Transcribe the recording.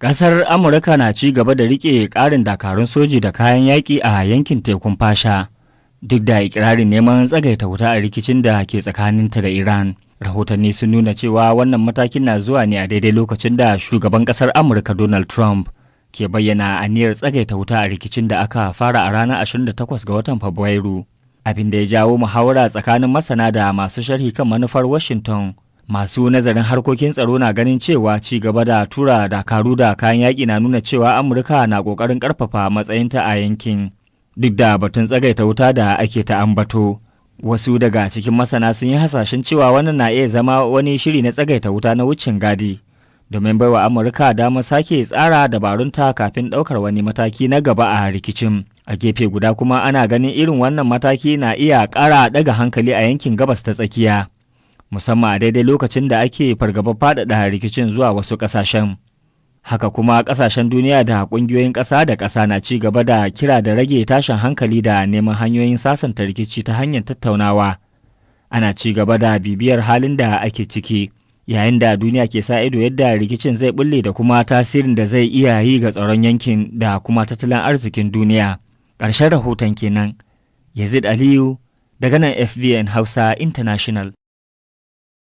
Ƙasar Amurka na ci gaba da riƙe ƙarin dakarun soji da kayan yaƙi a yankin Tekun Fasha, duk da iƙirarin neman tsagaita wuta a rikicin da ke tsakaninta da Iran. Rahotanni sun nuna cewa wannan matakin na zuwa ne a daidai lokacin da shugaban ƙasar Amurka Donald Trump ke bayyana aniyar tsagaita wuta a rikicin da aka fara a ranar 28 ga watan Fabrairu, abin da ya jawo muhawara tsakanin masana da masu sharhi kan manufar Washington. Masu nazarin harkokin tsaro na ganin cewa ci gaba da tura dakaru da kayan yaƙi na nuna cewa Amurka na ƙoƙarin ƙarfafa matsayinta a yankin, duk da batun tsagaita wuta da ake ta ambato. Wasu daga cikin masana sun yi hasashen cewa wannan na iya zama wani shiri na tsagaita wuta na wucin gadi, domin baiwa Amurka damar sake tsara dabarunta kafin ɗaukar wani mataki na gaba a rikicin. A gefe guda kuma ana ganin irin wannan mataki na iya ƙara ɗaga hankali a yankin gabas ta tsakiya, musamman a daidai lokacin da ake fargabar faɗaɗa rikicin zuwa wasu ƙasashen. Haka kuma ƙasashen duniya da ƙungiyoyin ƙasa da ƙasa na ci gaba da kira da rage tashin hankali da neman hanyoyin sasanta rikici ta hanyar tattaunawa. Ana ci gaba da bibiyar halin da ake ciki, yayin da duniya ke sa ido yadda rikicin zai bulle da kuma tasirin da zai iya yi ga tsaron yankin da kuma tattalin arzikin duniya. Ƙarshen rahoton kenan. Yazid Aliyu daga nan FBN Hausa International.